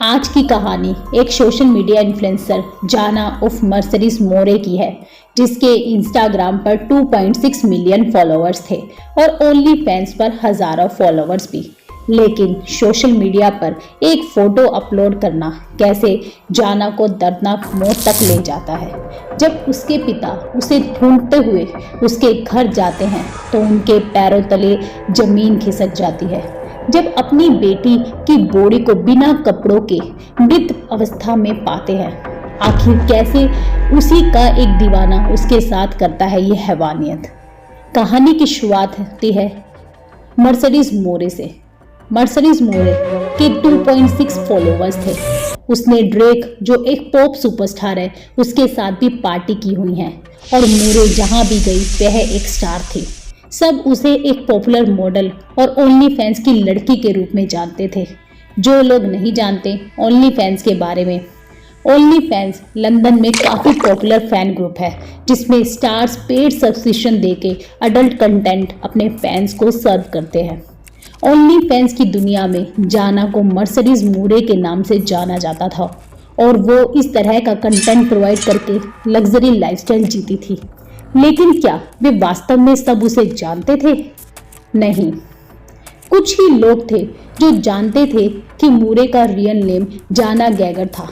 आज की कहानी एक सोशल मीडिया इन्फ्लुएंसर जाना उर्फ मर्सिडीज मोरे की है, जिसके इंस्टाग्राम पर 2.6 मिलियन फॉलोअर्स थे और ओनली फैंस पर हजारों फॉलोअर्स भी। लेकिन सोशल मीडिया पर एक फोटो अपलोड करना कैसे जाना को दर्दनाक मौत तक ले जाता है। जब उसके पिता उसे ढूंढते हुए उसके घर जाते हैं तो उनके पैरों तले जमीन खिसक जाती है। जब अपनी बेटी की बॉडी को बिना कपड़ों के मृत अवस्था में पाते हैं, आखिर कैसे उसी का एक दीवाना उसके साथ करता है ये हैवानियत। कहानी की शुरुआत होती है मर्सिडीज मोरे से। मर्सिडीज मोरे के 2.6 फॉलोअर्स थे। उसने ड्रेक जो एक पॉप सुपरस्टार है उसके साथ भी पार्टी की हुई है और मोरे जहां भी गई वह एक स्टार थी। सब उसे एक पॉपुलर मॉडल और ओनली फैंस की लड़की के रूप में जानते थे। जो लोग नहीं जानते ओनली फैंस के बारे में, ओनली फैंस लंदन में काफ़ी पॉपुलर फैन ग्रुप है जिसमें स्टार्स पेड सब्सक्रिप्शन देके अडल्ट कंटेंट अपने फैंस को सर्व करते हैं। ओनली फैंस की दुनिया में जाना को मर्सिडीज मोरे के नाम से जाना जाता था और वो इस तरह का कंटेंट प्रोवाइड करके लग्जरी लाइफस्टाइल जीती थी। लेकिन क्या वे वास्तव में सब उसे जानते थे? नहीं। कुछ ही लोग थे जो जानते थे कि मोरे का रियल नेम जाना गैगर था।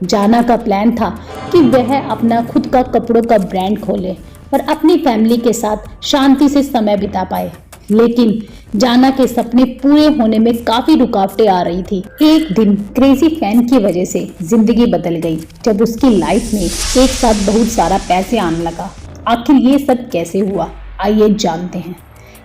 जाना का प्लान था कि वह अपना खुद का कपड़ों का ब्रांड खोले और अपनी फैमिली के साथ शांति से समय बिता पाए। लेकिन जाना के सपने पूरे होने में काफी रुकावटें आ रही थी। एक दिन क्रेजी फैन की वजह से जिंदगी बदल गई जब उसकी लाइफ में एक साथ बहुत सारा पैसे आने लगा। आखिर ये सब कैसे हुआ, आइए जानते हैं।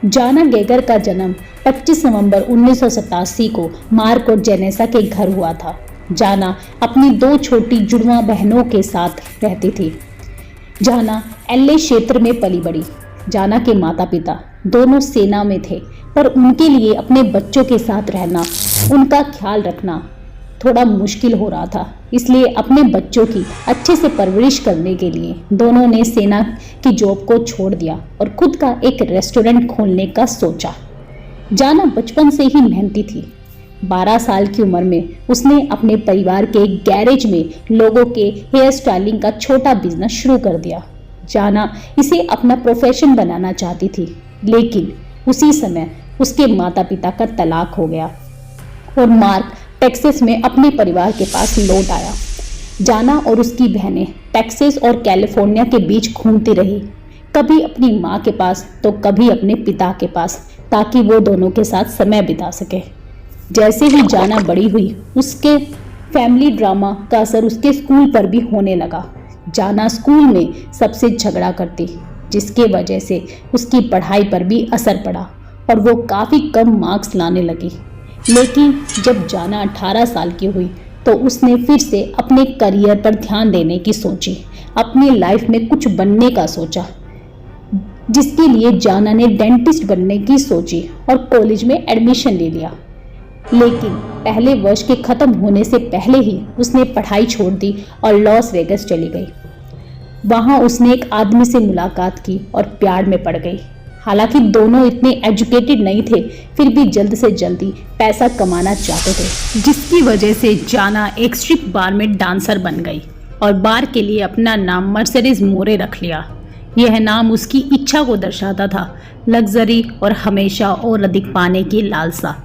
जाना गैगर का जन्म 25 नवंबर 1987 को मार्क और जेनेसा के घर हुआ था। जाना अपनी दो छोटी जुड़वा बहनों के साथ रहती थी। जाना एलए क्षेत्र में पली बड़ी। जाना के माता पिता दोनों सेना में थे, पर उनके लिए अपने बच्चों के साथ रहना, उनका ख्याल रखना थोड़ा मुश्किल हो रहा था। इसलिए अपने बच्चों की अच्छे से परवरिश करने के लिए दोनों ने सेना की जॉब को छोड़ दिया और खुद का एक रेस्टोरेंट खोलने का सोचा। जाना बचपन से ही मेहनती थी। 12 साल की उम्र में उसने अपने परिवार के गैरेज में लोगों के हेयर स्टाइलिंग का छोटा बिजनेस शुरू कर दिया। जाना इसे अपना प्रोफेशन बनाना चाहती थी, लेकिन उसी समय उसके माता पिता का तलाक हो गया और मार्क टेक्सास में अपने परिवार के पास लौट आया। जाना और उसकी बहनें टेक्सास और कैलिफोर्निया के बीच घूमती रही, कभी अपनी माँ के पास तो कभी अपने पिता के पास, ताकि वो दोनों के साथ समय बिता सके। जैसे ही जाना बड़ी हुई, उसके फैमिली ड्रामा का असर उसके स्कूल पर भी होने लगा। जाना स्कूल में सबसे झगड़ा करती, जिसके वजह से उसकी पढ़ाई पर भी असर पड़ा और वो काफ़ी कम मार्क्स लाने लगी। लेकिन जब जाना 18 साल की हुई तो उसने फिर से अपने करियर पर ध्यान देने की सोची, अपनी लाइफ में कुछ बनने का सोचा, जिसके लिए जाना ने डेंटिस्ट बनने की सोची और कॉलेज में एडमिशन ले लिया। लेकिन पहले वर्ष के खत्म होने से पहले ही उसने पढ़ाई छोड़ दी और लॉस वेगस चली गई। वहाँ उसने एक आदमी से मुलाकात की और प्यार में पड़ गई। हालांकि दोनों इतने एजुकेटेड नहीं थे, फिर भी जल्द से जल्दी पैसा कमाना चाहते थे, जिसकी वजह से जाना एक स्ट्रिप बार में डांसर बन गई और बार के लिए अपना नाम मर्सिडीज मोरे रख लिया। यह नाम उसकी इच्छा को दर्शाता था, लग्जरी और हमेशा और अधिक पाने की लालसा।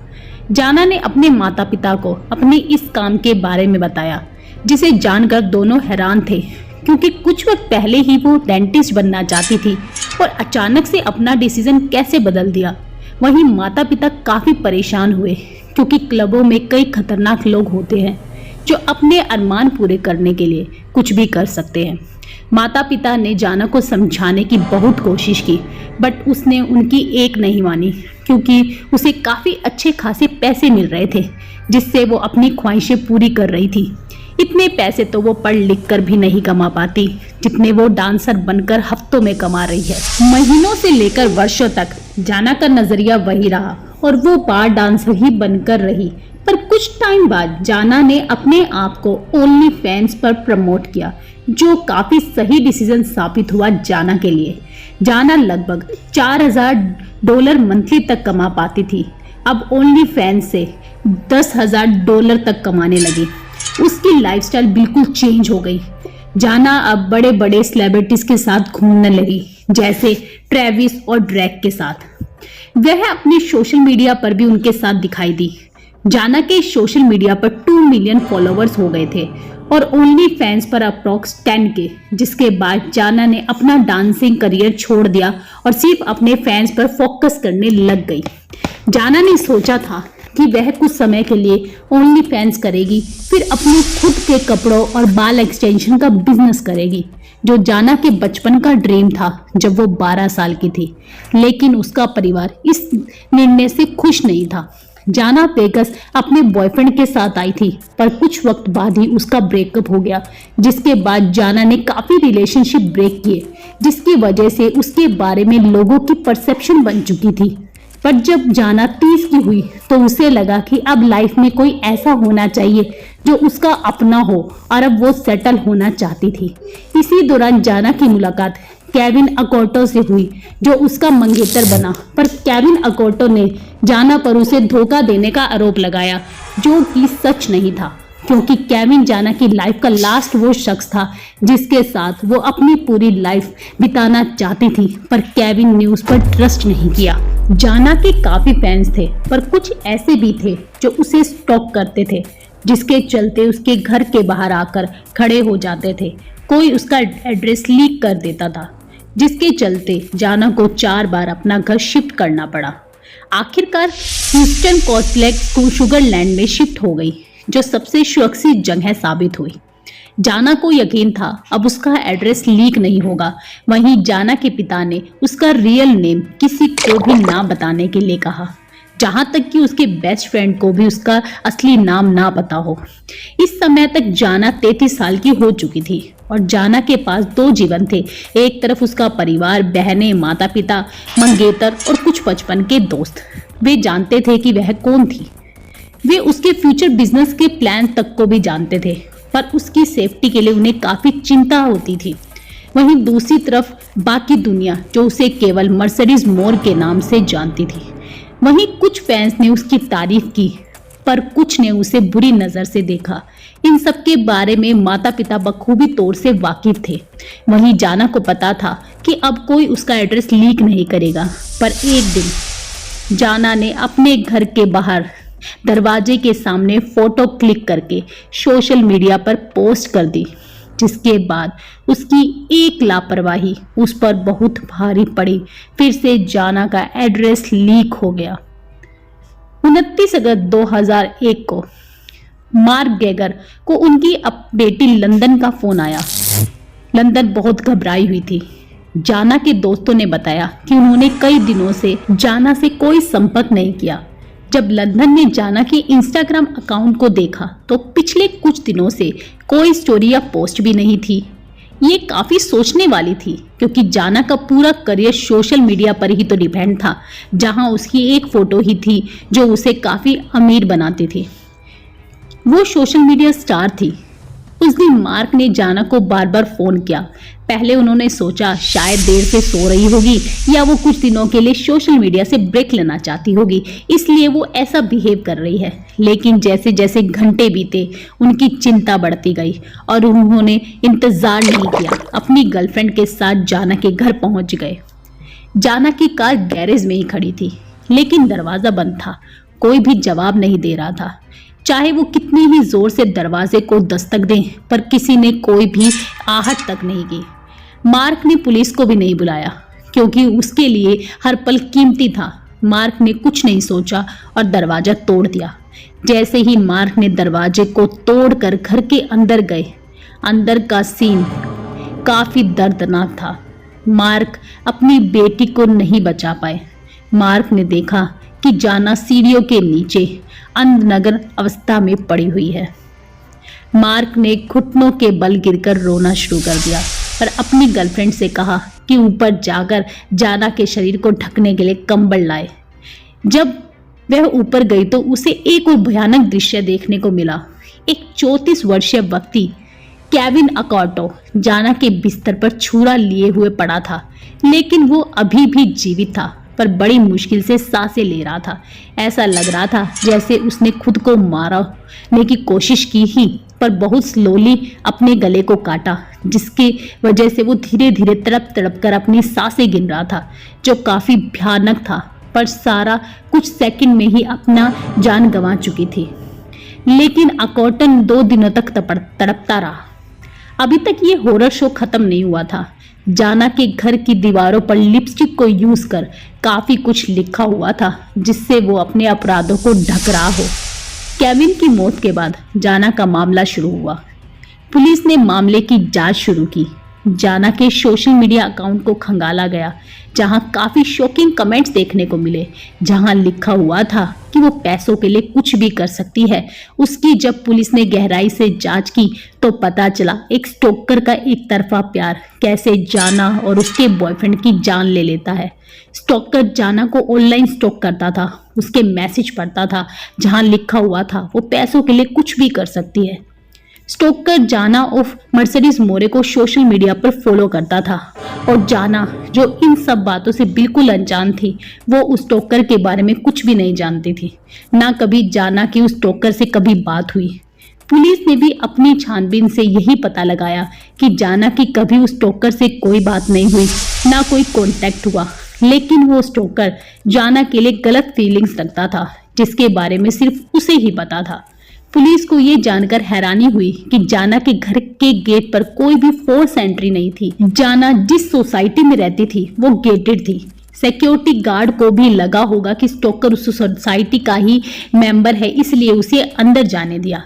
जाना ने अपने माता पिता को अपने इस काम के बारे में बताया, जिसे जानकर दोनों हैरान थे, क्योंकि कुछ वक्त पहले ही वो डेंटिस्ट बनना चाहती थी और अचानक से अपना डिसीजन कैसे बदल दिया। वहीं माता पिता काफ़ी परेशान हुए, क्योंकि क्लबों में कई खतरनाक लोग होते हैं जो अपने अरमान पूरे करने के लिए कुछ भी कर सकते हैं। माता पिता ने जाना को समझाने की बहुत कोशिश की, बट उसने उनकी एक नहीं मानी, क्योंकि उसे काफ़ी अच्छे खासे पैसे मिल रहे थे, जिससे वो अपनी ख्वाहिशें पूरी कर रही थी। इतने पैसे तो वो पढ़ लिख कर भी नहीं कमा पाती जितने वो डांसर बनकर हफ्तों में कमा रही है। महीनों से लेकर वर्षों तक जाना का नजरिया वही रहा और वो बार डांसर ही बनकर रही। पर कुछ टाइम बाद जाना ने अपने आप को ओनली फैंस पर प्रमोट किया, जो काफी सही डिसीजन साबित हुआ जाना के लिए। जाना लगभग $4000 मंथली तक कमा पाती थी। अब ओनली फैंस से $10,000 तक कमाने लगी। उसकी लाइफस्टाइल बिल्कुल चेंज हो गई। जाना अब बड़े बड़े सेलिब्रिटीज के साथ घूमने लगी, जैसे ट्रेविस और ड्रेक के साथ। वह अपने सोशल मीडिया पर भी उनके साथ दिखाई दी। जाना के सोशल मीडिया पर 2 मिलियन फॉलोवर्स हो गए थे और ओनली फैंस पर अप्रॉक्स 10K, जिसके बाद जाना ने अपना डांसिंग करियर छोड़ दिया और सिर्फ अपने फैंस पर फोकस करने लग गई। जाना ने सोचा था कि वह कुछ समय के लिए ओनली फैंस करेगी, फिर अपने खुद के कपड़ों और बाल एक्सटेंशन का बिजनेस करेगी, जो जाना के बचपन का ड्रीम था जब वो 12 साल की थी। लेकिन उसका परिवार इस निर्णय से खुश नहीं था। जाना वेगस अपने बॉयफ्रेंड के साथ आई थी, पर कुछ वक्त बाद ही उसका ब्रेकअप हो गया, जिसके बाद जाना ने काफी रिलेशनशिप ब्रेक किए, जिसकी वजह से उसके बारे में लोगों की परसेप्शन बन चुकी थी। पर जब जाना 30 की हुई तो उसे लगा कि अब लाइफ में कोई ऐसा होना चाहिए जो उसका अपना हो, और अब वो सेटल होना चाहती थी। इसी दौरान जाना की मुलाकात केविन अकोर्टो से हुई, जो उसका मंगेतर बना। पर केविन अकोर्टो ने जाना पर उसे धोखा देने का आरोप लगाया, जो कि सच नहीं था, क्योंकि केविन जाना की लाइफ का लास्ट वो शख्स था जिसके साथ वो अपनी पूरी लाइफ बिताना चाहती थी। पर केविन ने उस पर ट्रस्ट नहीं किया। जाना के काफी फैंस थे, पर कुछ ऐसे भी थे जो उसे स्टॉक करते थे, जिसके चलते उसके घर के बाहर आकर खड़े हो जाते थे। कोई उसका एड्रेस लीक कर देता था, जिसके चलते जाना को 4 बार अपना घर शिफ्ट करना पड़ा। आखिरकार ह्यूस्टन कॉस्लेक्स को शुगरलैंड में शिफ्ट हो गई, जो सबसे सुरक्षित जगह साबित हुई। जाना को यकीन था अब उसका एड्रेस लीक नहीं होगा। वहीं जाना के पिता ने उसका रियल नेम किसी को भी ना बताने के लिए कहा, जहां तक कि उसके बेस्ट फ्रेंड को भी उसका असली नाम ना पता हो। इस समय तक जाना 33 साल की हो चुकी थी और जाना के पास 2 जीवन थे। एक तरफ उसका परिवार, बहनें, माता पिता, मंगेतर और कुछ बचपन के दोस्त। वे जानते थे कि वह कौन थी। वे उसके फ्यूचर बिजनेस के प्लान तक को भी जानते थे, पर उसकी सेफ्टी के लिए उन्हें काफी चिंता होती थी। वहीं दूसरी तरफ बाकी दुनिया, जो उसे केवल मर्सिडीज मोर के नाम से जानती थी। वहीं कुछ फैंस ने उसकी तारीफ की, पर कुछ ने उसे बुरी नजर से देखा। इन सब के बारे में माता पिता बखूबी तौर से वाकिफ थे। वहीं जाना को पता था कि अब कोई उसका एड्रेस लीक नहीं करेगा। पर एक दिन जाना ने अपने घर के बाहर दरवाजे के सामने फोटो क्लिक करके सोशल मीडिया पर पोस्ट कर दी, जिसके बाद उसकी एक लापरवाही उस पर बहुत भारी पड़ी। फिर से जाना का एड्रेस लीक हो गया। 29 अगस्त 2001 को मार्क गेगर को उनकी बेटी लंदन का फोन आया। लंदन बहुत घबराई हुई थी। जाना के दोस्तों ने बताया कि उन्होंने कई दिनों से जाना से कोई संपर्क नहीं किया। जब लंदन ने जाना के इंस्टाग्राम अकाउंट को देखा तो पिछले कुछ दिनों से कोई स्टोरी या पोस्ट भी नहीं थी। ये काफी सोचने वाली थी, क्योंकि जाना का पूरा करियर सोशल मीडिया पर ही तो डिपेंड था, जहां उसकी एक फोटो ही थी जो उसे काफी अमीर बनाती थी। वो सोशल मीडिया स्टार थी। उस दिन मार्क ने जाना को बार बार फोन किया। पहले उन्होंने सोचा शायद देर से सो रही होगी या वो कुछ दिनों के लिए सोशल मीडिया से ब्रेक लेना चाहती होगी, इसलिए वो ऐसा बिहेव कर रही है। लेकिन जैसे जैसे घंटे बीते उनकी चिंता बढ़ती गई और उन्होंने इंतजार नहीं किया, अपनी गर्लफ्रेंड के साथ जाना के घर पहुंच गए। जाना की कार गैरेज में ही खड़ी थी, लेकिन दरवाजा बंद था। कोई भी जवाब नहीं दे रहा था, चाहे वो कितनी ही जोर से दरवाजे को दस्तक दें, पर किसी ने कोई भी आहट तक नहीं की। मार्क ने पुलिस को भी नहीं बुलाया, क्योंकि उसके लिए हर पल कीमती था। मार्क ने कुछ नहीं सोचा और दरवाजा तोड़ दिया। जैसे ही मार्क ने दरवाजे को तोड़कर घर के अंदर गए, अंदर का सीन काफी दर्दनाक था। मार्क अपनी बेटी को नहीं बचा पाए। मार्क ने देखा कि जाना सीढ़ियों के नीचे अंधनगर अवस्था में पड़ी हुई है। मार्क ने घुटनों के बल गिरकर रोना शुरू कर दिया और अपनी गर्लफ्रेंड से कहा कि ऊपर जाकर जाना के शरीर को ढकने के लिए कंबल लाए। जब वह ऊपर गई तो उसे एक और भयानक दृश्य देखने को मिला। एक 34 वर्षीय व्यक्ति केविन अकोर्टो जाना के बिस्तर पर छुरा लिए हुए पड़ा था, लेकिन वो अभी भी जीवित था। पर बड़ी मुश्किल से सांसें ले रहा था। ऐसा लग रहा था जैसे उसने खुद को मारने की कोशिश की ही, पर बहुत स्लोली अपने गले को काटा, जिसकी वजह से वो धीरे धीरे तड़प तड़प कर अपनी सांसें गिन रहा था, जो काफी भयानक था। पर सारा कुछ सेकंड में ही अपना जान गंवा चुकी थी। लेकिन अकॉर्टन 2 दिनों तक तड़पता रहा। अभी तक ये हॉरर शो खत्म नहीं हुआ था। जाना के घर की दीवारों पर लिपस्टिक को यूज कर काफी कुछ लिखा हुआ था, जिससे वो अपने अपराधों को ढक रहा हो। केविन की मौत के बाद जाना का मामला शुरू हुआ। पुलिस ने मामले की जांच शुरू की। जाना के सोशल मीडिया अकाउंट को खंगाला गया, जहां काफी शॉकिंग कमेंट्स देखने को मिले, जहां लिखा हुआ था कि वो पैसों के लिए कुछ भी कर सकती है। उसकी जब पुलिस ने गहराई से जांच की तो पता चला एक स्टॉकर का एक तरफा प्यार कैसे जाना और उसके बॉयफ्रेंड की जान ले लेता है। स्टॉकर जाना को ऑनलाइन स्टॉक करता था, उसके मैसेज पढ़ता था जहां लिखा हुआ था वो पैसों के लिए कुछ भी कर सकती है। स्टॉकर जाना ऑफ मर्सिडीज मोरे को सोशल मीडिया पर फॉलो करता था, और जाना, जो इन सब बातों से बिल्कुल अनजान थी, वो उस स्टॉकर के बारे में कुछ भी नहीं जानती थी। ना कभी जाना की उस स्टॉकर से कभी बात हुई। पुलिस ने भी अपनी छानबीन से यही पता लगाया कि जाना की कभी उस स्टॉकर से कोई बात नहीं हुई, ना कोई कांटेक्ट हुआ। लेकिन वो स्टॉकर जाना के लिए गलत फीलिंग्स रखता था, जिसके बारे में सिर्फ उसे ही पता था। पुलिस को ये जानकर हैरानी हुई कि जाना के घर के गेट पर कोई भी फोर्स एंट्री नहीं थी। जाना जिस सोसाइटी में रहती थी वो गेटेड थी। सिक्योरिटी गार्ड को भी लगा होगा कि स्टॉकर उस सोसाइटी का ही मेंबर है, इसलिए उसे अंदर जाने दिया।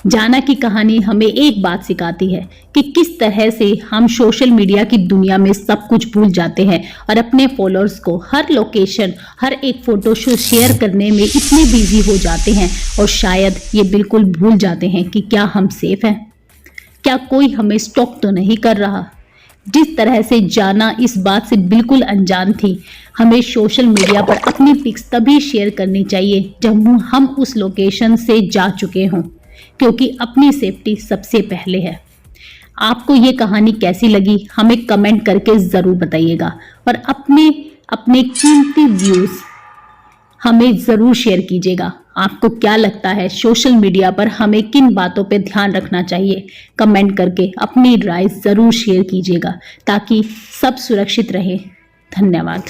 जाना की कहानी हमें एक बात सिखाती है कि किस तरह से हम सोशल मीडिया की दुनिया में सब कुछ भूल जाते हैं और अपने फॉलोअर्स को हर लोकेशन, हर एक फोटो शेयर करने में इतने बिजी हो जाते हैं, और शायद ये बिल्कुल भूल जाते हैं कि क्या हम सेफ हैं, क्या कोई हमें स्टॉक तो नहीं कर रहा। जिस तरह से जाना इस बात से बिल्कुल अनजान थी, हमें सोशल मीडिया पर अपनी पिक्स तभी शेयर करनी चाहिए जब हम उस लोकेशन से जा चुके हों, क्योंकि अपनी सेफ्टी सबसे पहले है। आपको ये कहानी कैसी लगी हमें कमेंट करके जरूर बताइएगा, और अपने कीमती व्यूज हमें जरूर शेयर कीजिएगा। आपको क्या लगता है सोशल मीडिया पर हमें किन बातों पे ध्यान रखना चाहिए? कमेंट करके अपनी राय जरूर शेयर कीजिएगा ताकि सब सुरक्षित रहे। धन्यवाद।